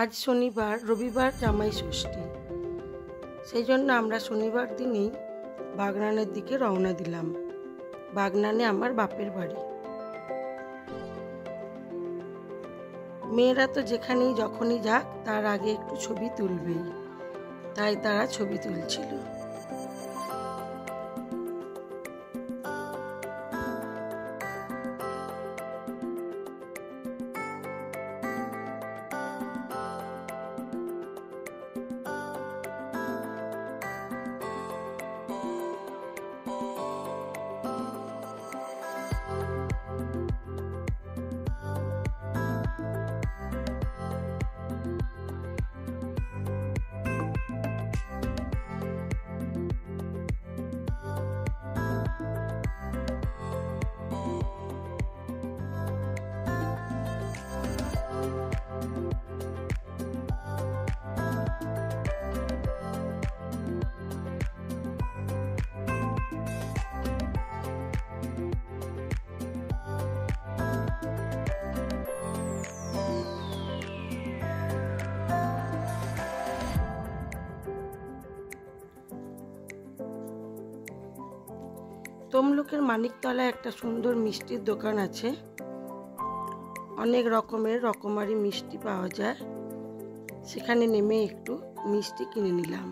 আজ শনিবার, রবিবার জামাই ষষ্ঠী। সেই জন্য আমরা শনিবার দিনেই বাগনানের দিকে রওনা দিলাম। বাগনানে আমার বাপের বাড়ি। মেয়েরা তো যেখানেই যখনই যাক তার আগে একটু ছবি তুলবেই, তাই তারা ছবি তুলছিল। তমলুকের মানিকতলায় একটা সুন্দর মিষ্টির দোকান আছে। অনেক রকমের রকমারি মিষ্টি পাওয়া যায়। সেখানে নেমে একটু মিষ্টি কিনে নিলাম।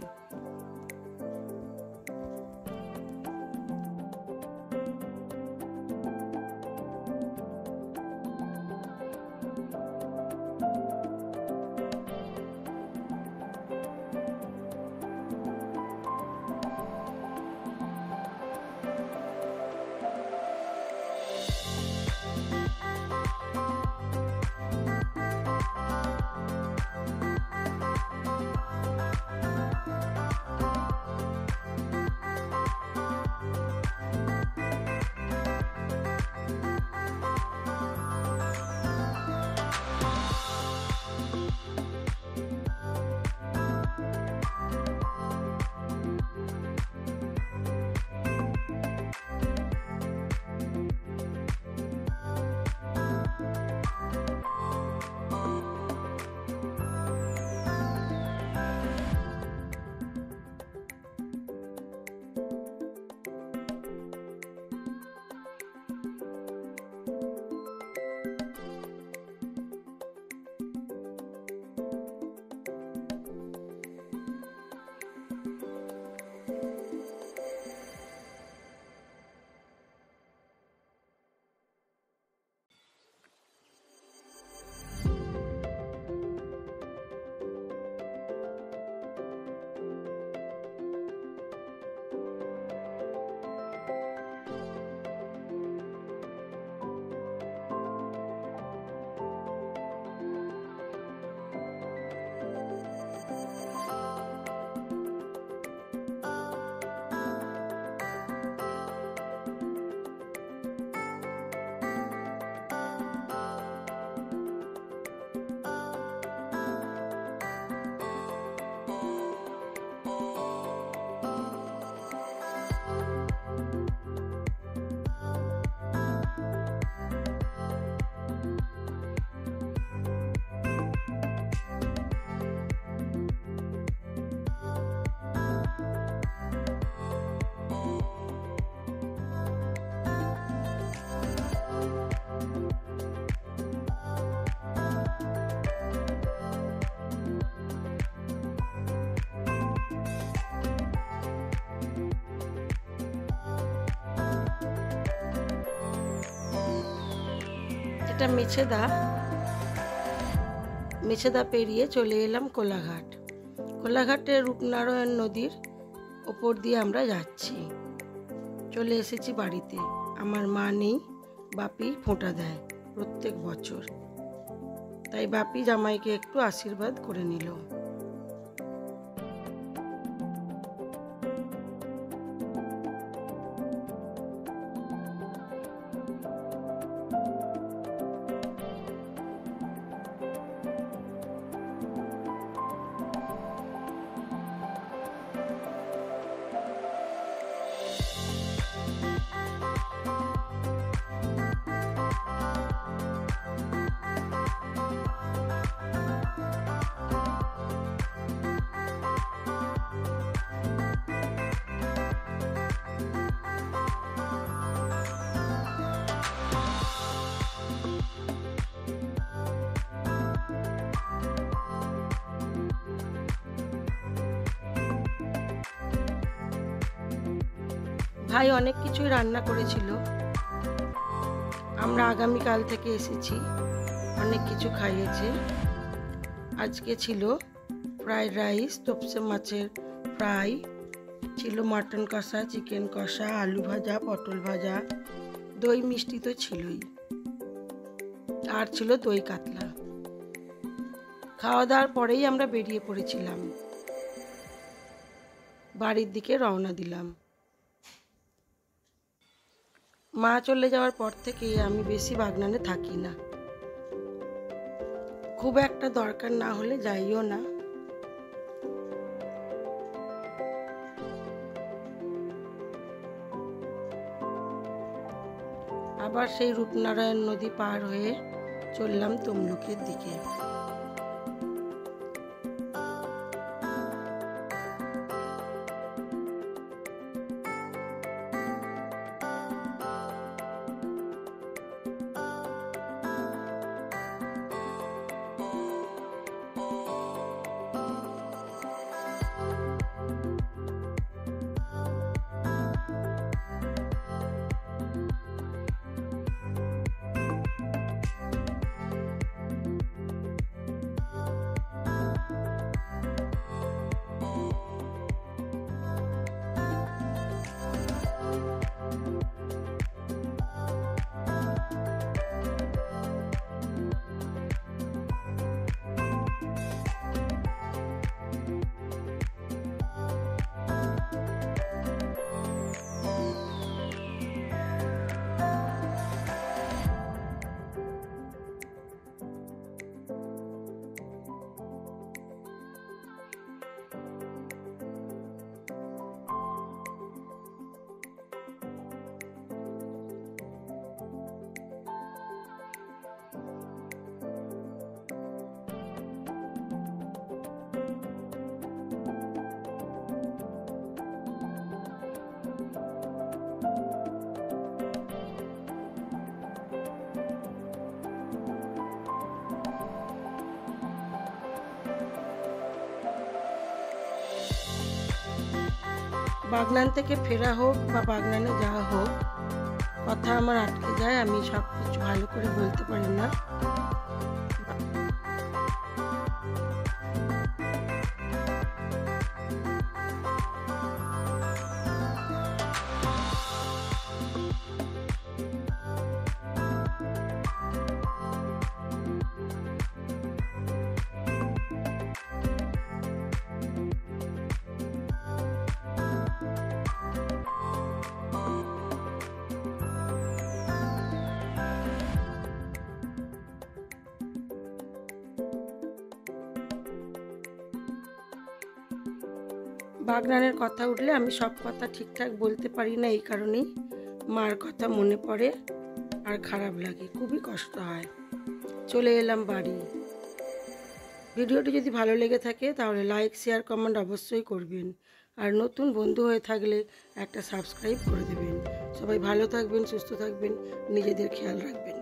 এটা মেছেদা পেরিয়ে চলে এলাম কোলাঘাট। কোলাঘাটের রূপনারায়ণ নদীর ওপর দিয়ে আমরা যাচ্ছি। চলে এসেছি বাড়িতে। আমার মা নেই, বাপি ফোঁটা দেয় প্রত্যেক বছর, তাই বাপি জামাইকে একটু আশীর্বাদ করে নিল। ভাই অনেক কিছুই রান্না করেছিল। আমরা আগামীকাল থেকে এসেছি, অনেক কিছু খাইয়েছে। আজকে ছিল ফ্রাইড রাইস, তোপসে মাছের ফ্রাই, ছিল মাটন কষা, চিকেন কষা, আলু ভাজা, পটল ভাজা, দই মিষ্টি তো ছিলই, আর ছিল দই কাতলা। খাওয়া দাওয়ার পরেই আমরা বেরিয়ে পড়েছিলাম, বাড়ির দিকে রওনা দিলাম। মা চলে যাওয়ার পর থেকে আমি বেশি বাগনানে থাকি না, খুব একটা দরকার না হলে যাইও না। আবার সেই রূপনারায়ণ নদী পার হয়ে চললাম তমলুকের দিকে। বাগনান থেকে ফেরা হোক বা বাগনানে যাওয়া হোক, কথা আমার আটকে যায়, আমি সব কিছু ভালো করে বলতে পারি না। বাগনানের কথা উঠলে আমি সব কথা ঠিকঠাক বলতে পারি না, এই কারণেই মার কথা মনে পড়ে আর খারাপ লাগে, খুবই কষ্ট হয়। চলে এলাম বাড়ি। ভিডিওটি যদি ভালো লেগে থাকে তাহলে লাইক, শেয়ার, কমেন্ট অবশ্যই করবেন, আর নতুন বন্ধু হয়ে থাকলে একটা সাবস্ক্রাইব করে দেবেন। সবাই ভালো থাকবেন, সুস্থ থাকবেন, নিজেদের খেয়াল রাখবেন।